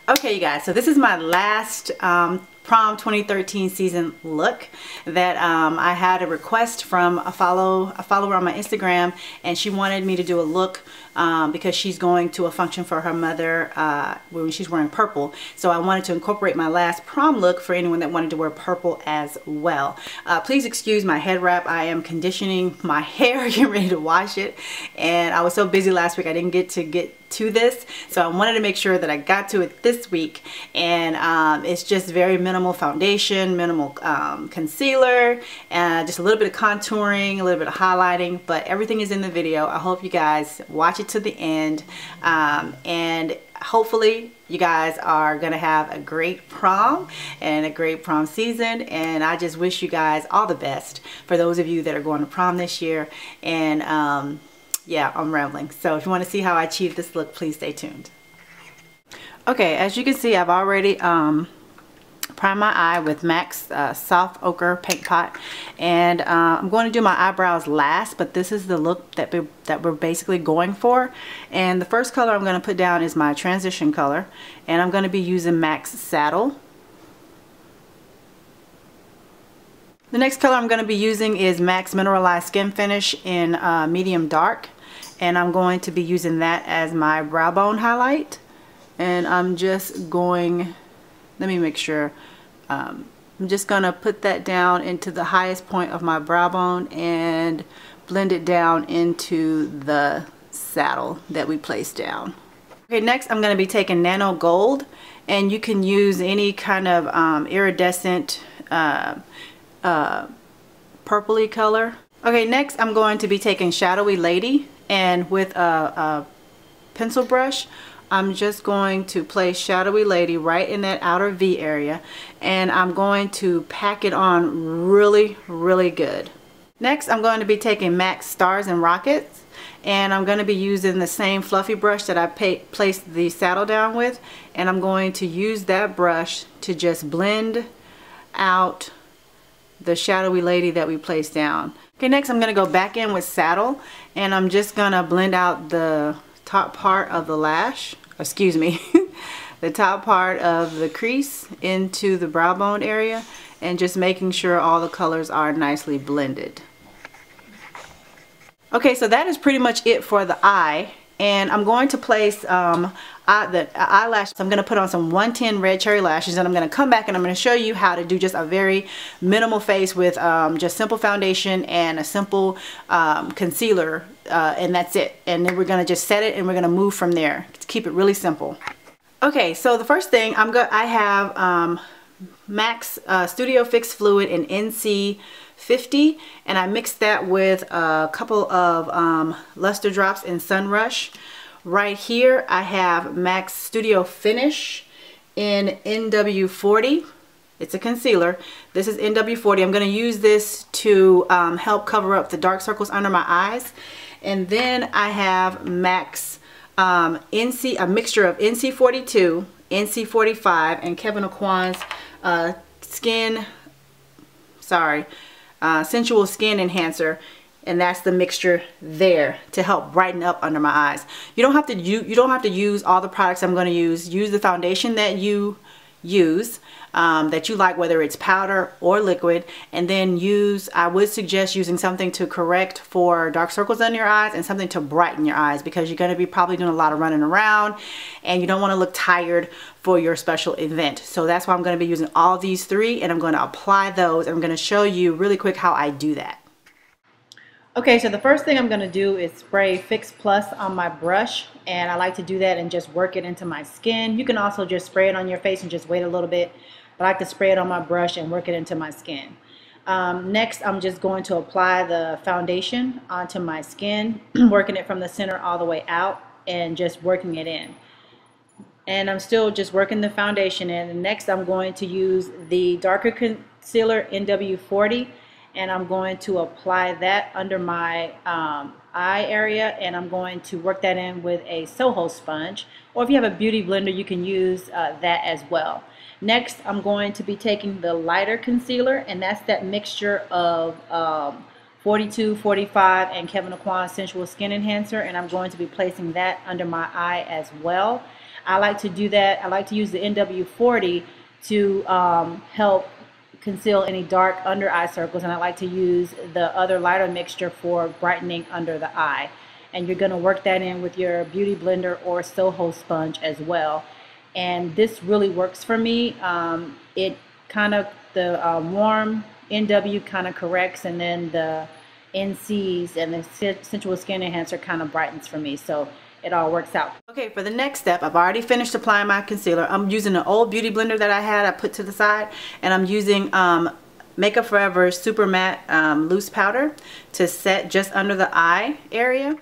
Okay, you guys, so this is my last Prom 2013 season look that I had a request from a follower on my Instagram, and she wanted me to do a look because she's going to a function for her mother when she's wearing purple. So I wanted to incorporate my last prom look for anyone that wanted to wear purple as well. Please excuse my head wrap. I am conditioning my hair, getting ready to wash it, and I was so busy last week I didn't get to this, so I wanted to make sure that I got to it this week. And it's just very minimal foundation, minimal concealer, and just a little bit of contouring, a little bit of highlighting, but everything is in the video. I hope you guys watch it to the end, and hopefully you guys are gonna have a great prom and a great prom season, and I just wish you guys all the best for those of you that are going to prom this year. And yeah, I'm rambling. So if you want to see how I achieve this look, please stay tuned. Okay, as you can see, I've already primed my eye with M.A.C.s Soft Ochre Paint Pot, and I'm going to do my eyebrows last, but this is the look that we're basically going for. And the first color I'm going to put down is my transition color, and I'm going to be using M.A.C.s Saddle. The next color I'm going to be using is M.A.C.s Mineralized Skin Finish in medium dark, and I'm going to be using that as my brow bone highlight. And I'm just going, let me make sure, I'm just going to put that down into the highest point of my brow bone and blend it down into the saddle that we placed down. Okay, next I'm going to be taking Nano Gold, and you can use any kind of iridescent purpley color. Okay, next I'm going to be taking Shadowy Lady, and with a pencil brush I'm just going to place Shadowy Lady right in that outer V area, and I'm going to pack it on really good. Next I'm going to be taking M.A.C.s Stars and Rockets, and I'm going to be using the same fluffy brush that I placed the saddle down with, and I'm going to use that brush to just blend out the Shadowy Lady that we placed down. Okay, next I'm going to go back in with Saddle, and I'm just going to blend out the top part of the lash, excuse me, the top part of the crease into the brow bone area, and just making sure all the colors are nicely blended. Okay, so that is pretty much it for the eye, and I'm going to place the eyelashes. I'm going to put on some 110 red cherry lashes, and I'm going to come back and I'm going to show you how to do just a very minimal face with just simple foundation and a simple concealer, and that's it. And then we're going to just set it and we're going to move from there to keep it really simple. Okay, so the first thing I have M.A.C.s Studio Fix Fluid in NC 50, and I mixed that with a couple of Lustre drops in Sunrush. Right here I have M.A.C.s Studio Finish in NW 40. It's a concealer. This is NW 40. I'm going to use this to help cover up the dark circles under my eyes. And then I have M.A.C.s a mixture of NC 42, NC 45, and Kevyn Aucoin's Sensual Skin Enhancer, and that's the mixture there to help brighten up under my eyes. You don't have to use all the products I'm going to use. Use the foundation that you use, that you like, whether it's powder or liquid, and then I would suggest using something to correct for dark circles under your eyes and something to brighten your eyes, because you're going to be probably doing a lot of running around and you don't want to look tired for your special event. So that's why I'm going to be using all these three, and I'm going to apply those, and I'm going to show you really quick how I do that. Okay, so the first thing I'm going to do is spray Fix Plus on my brush, and I like to do that and just work it into my skin. You can also just spray it on your face and just wait a little bit, but I like to spray it on my brush and work it into my skin. Next, I'm just going to apply the foundation onto my skin, working it from the center all the way out and just working it in. And I'm still just working the foundation in. And next, I'm going to use the darker concealer NW 40, and I'm going to apply that under my eye area, and I'm going to work that in with a Soho sponge, or if you have a beauty blender you can use that as well. Next, I'm going to be taking the lighter concealer, and that's that mixture of 42, 45, and Kevyn Aucoin's Sensual Skin Enhancer, and I'm going to be placing that under my eye as well. I like to do that. I like to use the NW40 to help conceal any dark under eye circles, and I like to use the other lighter mixture for brightening under the eye. And you're going to work that in with your beauty blender or Soho sponge as well. And this really works for me. It kind of, the warm NW kind of corrects, and then the NCs and the Sensual Skin Enhancer kind of brightens for me. So it all works out. Okay, for the next step, I've already finished applying my concealer. I'm using an old beauty blender that I had, I put to the side, and I'm using Makeup Forever Super Matte Loose Powder to set just under the eye area.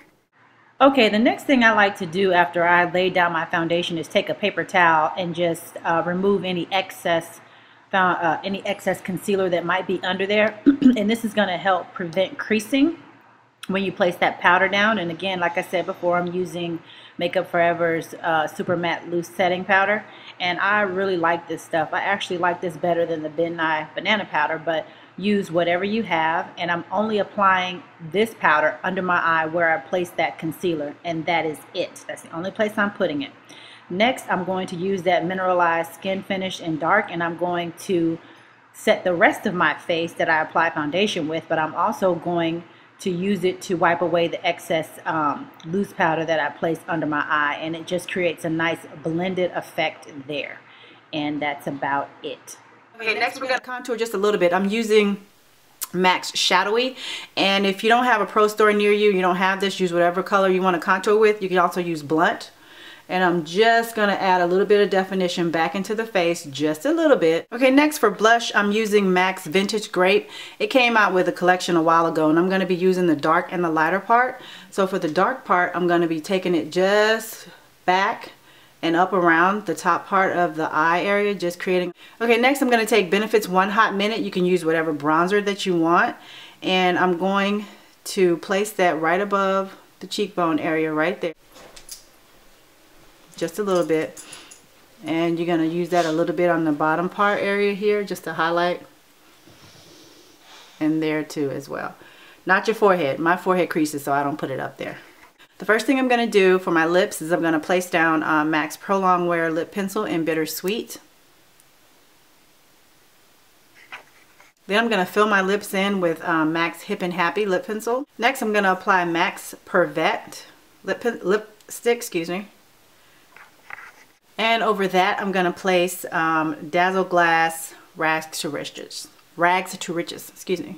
Okay, the next thing I like to do after I lay down my foundation is take a paper towel and just remove any excess concealer that might be under there. And this is going to help prevent creasing when you place that powder down. And again, like I said before, I'm using Makeup Forever's Super Matte Loose Setting Powder, and I really like this stuff. I actually like this better than the Ben Nye Banana Powder, but use whatever you have. And I'm only applying this powder under my eye where I placed that concealer, and that is it. That's the only place I'm putting it. Next, I'm going to use that mineralized skin finish in dark, and I'm going to set the rest of my face that I apply foundation with, but I'm also going to use it to wipe away the excess loose powder that I placed under my eye, and it just creates a nice blended effect there. And that's about it. Okay, next we're going to contour just a little bit. I'm using M.A.C.s Shadowy, and if you don't have a pro store near you, you don't have this, use whatever color you want to contour with. You can also use blunt. And I'm just going to add a little bit of definition back into the face, just a little bit. Okay, next for blush, I'm using M.A.C.s Vintage Grape. It came out with a collection a while ago, and I'm going to be using the dark and the lighter part. So for the dark part, I'm going to be taking it just back and up around the top part of the eye area, just creating. Okay, next I'm going to take Benefit's One Hot Minute. You can use whatever bronzer that you want. And I'm going to place that right above the cheekbone area right there. Just a little bit, and you're going to use that a little bit on the bottom part area here just to highlight, and there too as well. Not your forehead. My forehead creases, so I don't put it up there. The first thing I'm going to do for my lips is I'm going to place down M.A.C.s Pro Longwear lip pencil in Bittersweet. Then I'm going to fill my lips in with M.A.C.s Hip and Happy lip pencil. Next I'm going to apply M.A.C.s Pervette lipstick, excuse me. And over that, I'm going to place dazzleglass Rags to Riches, excuse me.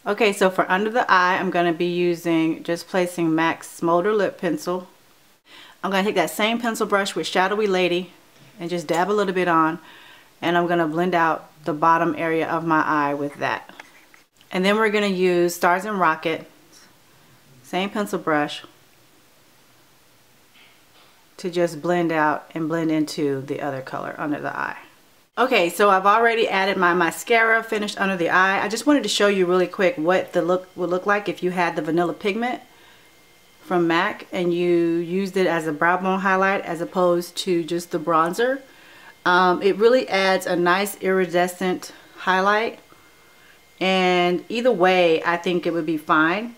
Okay, so for under the eye, I'm going to be using, just placing M.A.C.s Smolder lip pencil. I'm going to take that same pencil brush with Shadowy Lady and just dab a little bit on, and I'm going to blend out the bottom area of my eye with that. And then we're going to use Stars and Rocket, same pencil brush, to just blend out and blend into the other color under the eye. Okay, so I've already added my mascara, finished under the eye. I just wanted to show you really quick what the look would look like if you had the vanilla pigment from M.A.C. and you used it as a brow bone highlight as opposed to just the bronzer. It really adds a nice iridescent highlight, and either way I think it would be fine.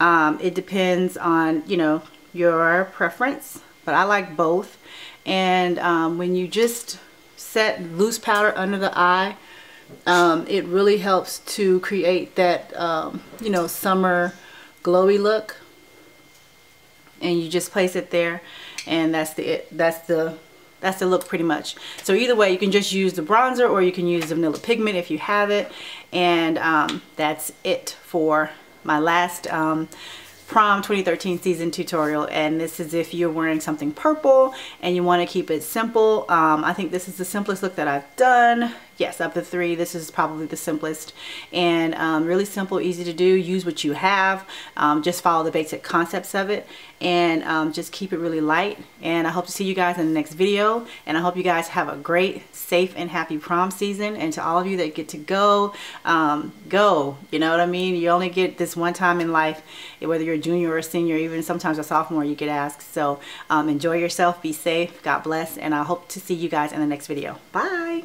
It depends on, you know, your preference. But I like both. And when you just set loose powder under the eye, it really helps to create that you know, summer glowy look. And you just place it there, and that's the look pretty much. So either way, you can just use the bronzer or you can use the vanilla pigment if you have it. And that's it for my last Prom 2013 season tutorial. And this is if you're wearing something purple and you want to keep it simple. I think this is the simplest look that I've done. Yes, of the three, this is probably the simplest, and really simple, easy to do. Use what you have. Just follow the basic concepts of it, and just keep it really light. And I hope to see you guys in the next video, and I hope you guys have a great, safe, and happy prom season. And to all of you that get to go, go. You know what I mean? You only get this one time in life, whether you're a junior or a senior, even sometimes a sophomore, you get asked. So enjoy yourself, be safe, God bless, and I hope to see you guys in the next video. Bye.